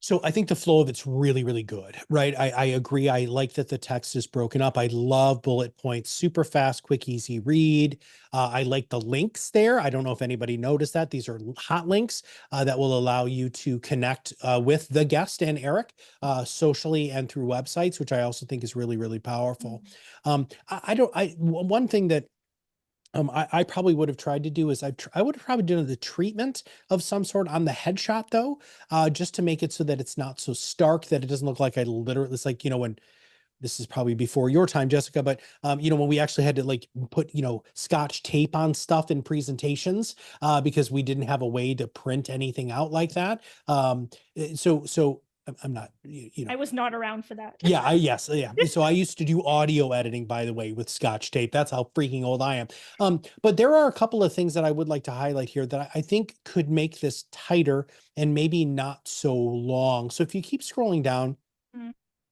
So I think the flow of it's really, really good, right? I agree. I like that the text is broken up. I love bullet points, super fast, quick, easy read. I like the links there. I don't know if anybody noticed that. These are hot links that will allow you to connect with the guest and Eric socially and through websites, which I also think is really, really powerful. One thing that I probably would have tried to do is I would have probably done the treatment of some sort on the headshot though, just to make it so that it's not so stark, that it doesn't look like it's like, when this is probably before your time, Jessica, but when we actually had to like put, Scotch tape on stuff in presentations, because we didn't have a way to print anything out like that. So I'm not, I was not around for that. Yeah, yes. So I used to do audio editing, by the way, with Scotch tape. That's how freaking old I am. But there are a couple of things that I would like to highlight here that I think could make this tighter and maybe not so long. So if you keep scrolling down,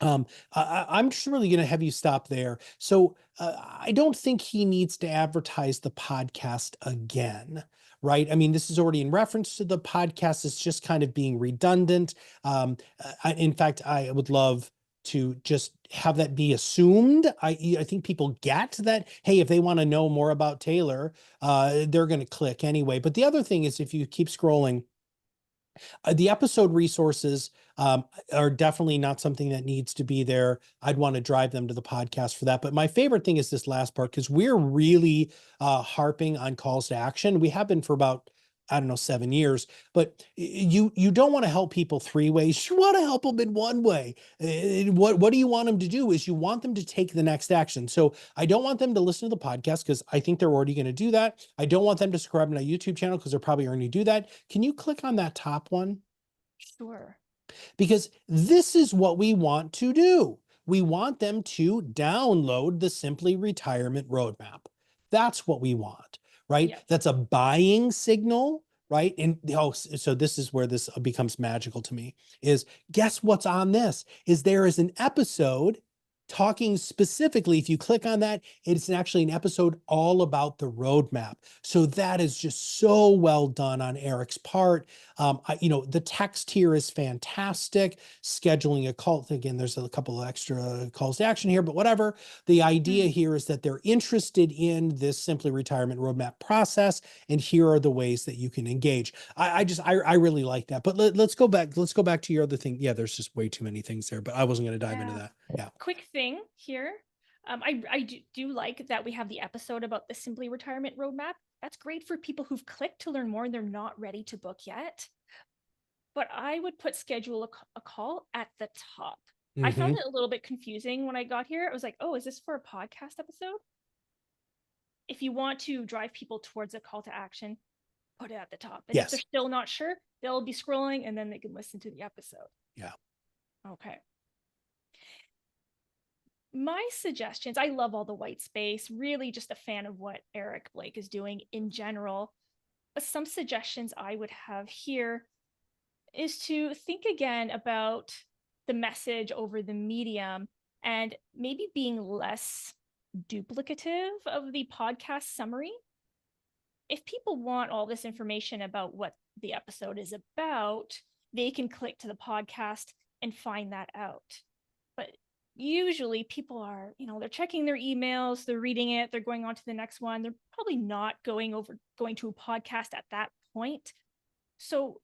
I'm just really going to have you stop there. So I don't think he needs to advertise the podcast again, right? I mean, this is already in reference to the podcast. It's just kind of being redundant. In fact, I would love to just have that be assumed. I think people get that, hey, if they want to know more about Taylor, they're going to click anyway. But the other thing is, if you keep scrolling, The episode resources are definitely not something that needs to be there. I'd want to drive them to the podcast for that. But my favorite thing is this last part, because we're really harping on calls to action. We have been for about, I don't know, 7 years, but you don't want to help people 3 ways. You want to help them in 1 way. What do you want them to do is you want them to take the next action. So I don't want them to listen to the podcast because I think they're already going to do that. I don't want them to subscribe to my YouTube channel because they're probably already do that. Can you click on that top one? Sure. Because this is what we want to do. We want them to download the Simply Retirement Roadmap. That's what we want, right? Yep. That's a buying signal, right? And so this is where this becomes magical to me is guess what's on this is there is an episode talking specifically, if you click on that, it's actually an episode all about the roadmap. So that is just so well done on Eric's part. The text here is fantastic. Scheduling a call, again, there's a couple of extra calls to action here, but whatever. The idea here is that they're interested in this Simply Retirement Roadmap process, and here are the ways that you can engage. I really like that. But let's go back. Let's go back to your other thing. Yeah, there's just way too many things there, but I wasn't going to dive into that. Yeah. Quick thing here. I do like that we have the episode about the Simply Retirement Roadmap. That's great for people who've clicked to learn more and they're not ready to book yet. But I would put schedule a call at the top. I found it a little bit confusing when I got here. I was like, oh, is this for a podcast episode? If you want to drive people towards a call to action, put it at the top. And if they're still not sure, they'll be scrolling and then they can listen to the episode. Yeah. Okay. My suggestions, I love all the white space, really just a fan of what Eric Blake is doing in general. But some suggestions I would have here is to think again about the message over the medium and maybe being less duplicative of the podcast summary. If people want all this information about what the episode is about, they can click to the podcast and find that out. But usually people are, they're checking their emails, they're reading it, they're going on to the next one. They're probably not going to a podcast at that point. So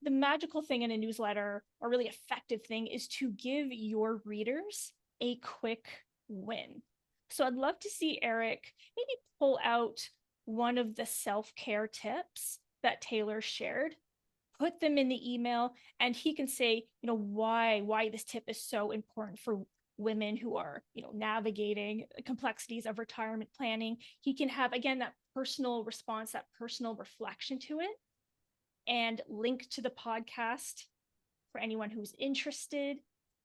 the magical thing in a newsletter, or really effective thing, is to give your readers a quick win. So I'd love to see Eric maybe pull out one of the self-care tips that Taylor shared, put them in the email, and he can say, why this tip is so important for women who are, navigating the complexities of retirement planning. He can have, again, that personal response, that personal reflection to it, and link to the podcast for anyone who's interested.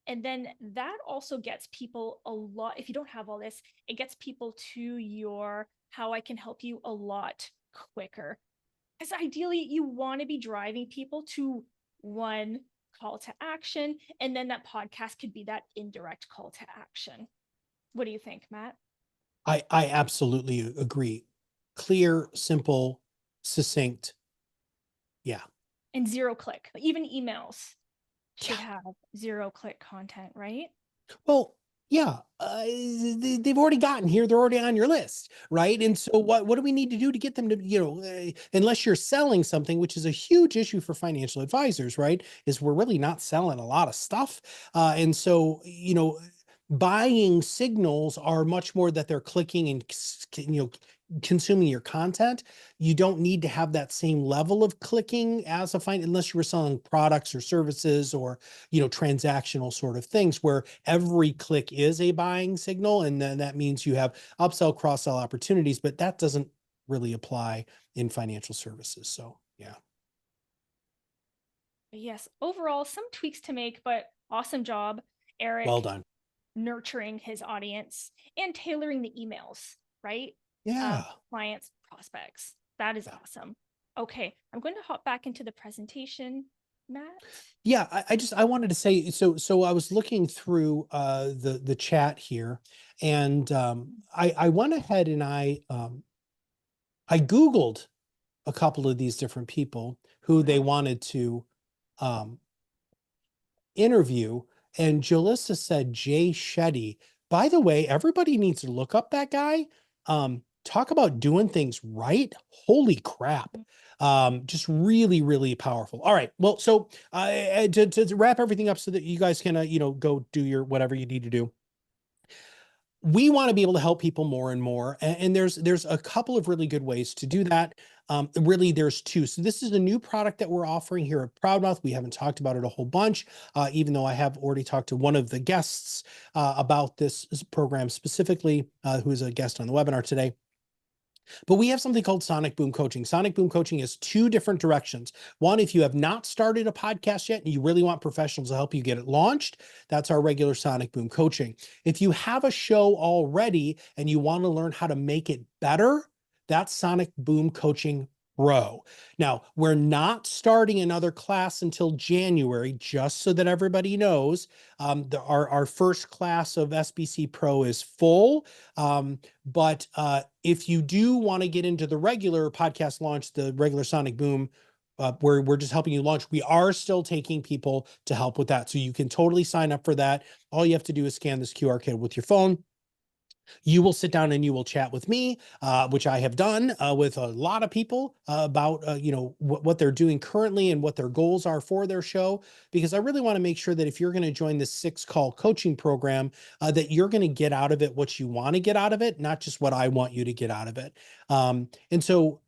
And then that also gets people a lot. If you don't have all this, it gets people to your how I can help you a lot quicker. Because ideally, you want to be driving people to one call to action, and then that podcast could be that indirect call to action. What do you think, Matt? I absolutely agree. Clear, simple, succinct. Yeah. And 0 click. Even emails should have 0 click content, right? Well, yeah, they've already gotten here. They're already on your list, right? And so what do we need to do to get them to, unless you're selling something, which is a huge issue for financial advisors, right? Is we're really not selling a lot of stuff. And so, buying signals are much more that they're clicking and, consuming your content. You don't need to have that same level of clicking as unless you were selling products or services or, transactional sort of things where every click is a buying signal. And then that means you have upsell, cross-sell opportunities, but that doesn't really apply in financial services. So, yeah. Yes, overall, some tweaks to make, but awesome job, Eric. Well done. Nurturing his audience and tailoring the emails, right? Yeah. Clients, prospects. That is awesome. Okay, I'm going to hop back into the presentation, Matt. Yeah, I wanted to say, so I was looking through the chat here, and I went ahead and I Googled a couple of these different people who they wanted to interview, and Jalissa said Jay Shetty. By the way, everybody needs to look up that guy. talk about doing things right. Holy crap. Just really, really powerful. All right. Well, so to wrap everything up so that you guys can, go do your whatever you need to do. We want to be able to help people more and more. And there's a couple of really good ways to do that. Really, there's two. So this is a new product that we're offering here at ProudMouth. We haven't talked about it a whole bunch, even though I have already talked to one of the guests about this program specifically, who is a guest on the webinar today. But we have something called Sonic Boom Coaching. Sonic Boom Coaching is two different directions. One, if you have not started a podcast yet and you really want professionals to help you get it launched, that's our regular Sonic Boom Coaching. If you have a show already and you want to learn how to make it better, that's Sonic Boom Coaching Pro. Now, we're not starting another class until January, just so that everybody knows. Our first class of SBC Pro is full. But if you do want to get into the regular podcast launch, the regular Sonic Boom, where we're just helping you launch, we are still taking people to help with that. So you can totally sign up for that. All you have to do is scan this QR code with your phone. You will sit down and you will chat with me, which I have done with a lot of people about, what they're doing currently and what their goals are for their show, because I really want to make sure that if you're going to join this 6-call coaching program, that you're going to get out of it what you want to get out of it, not just what I want you to get out of it. And so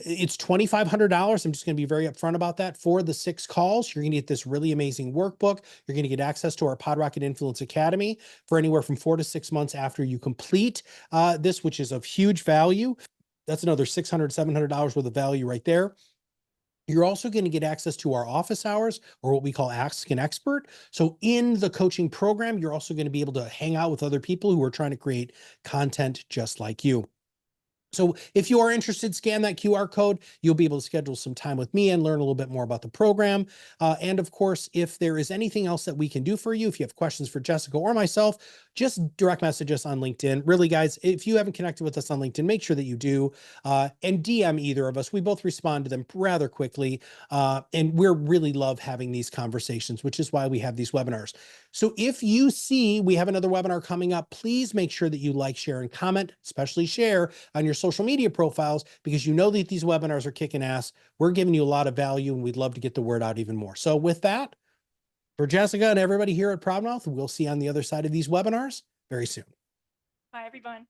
it's $2,500. I'm just going to be very upfront about that for the 6 calls. You're going to get this really amazing workbook. You're going to get access to our PodRocket Influence Academy for anywhere from 4 to 6 months after you complete this, which is of huge value. That's another $600, $700 worth of value right there. You're also going to get access to our office hours, or what we call Ask an Expert. So in the coaching program, you're also going to be able to hang out with other people who are trying to create content just like you. So if you are interested, scan that QR code. You'll be able to schedule some time with me and learn a little bit more about the program. And of course, if there is anything else that we can do for you, if you have questions for Jessica or myself, just direct message us on LinkedIn. Really, guys, if you haven't connected with us on LinkedIn, make sure that you do, and DM either of us. We both respond to them rather quickly. And we really love having these conversations, which is why we have these webinars. So if you see we have another webinar coming up, please make sure that you like, share, and comment, especially share on your social media profiles, because you know that these webinars are kicking ass. We're giving you a lot of value and we'd love to get the word out even more. So with that, for Jessica and everybody here at ProudMouth, we'll see you on the other side of these webinars very soon. Bye, everyone.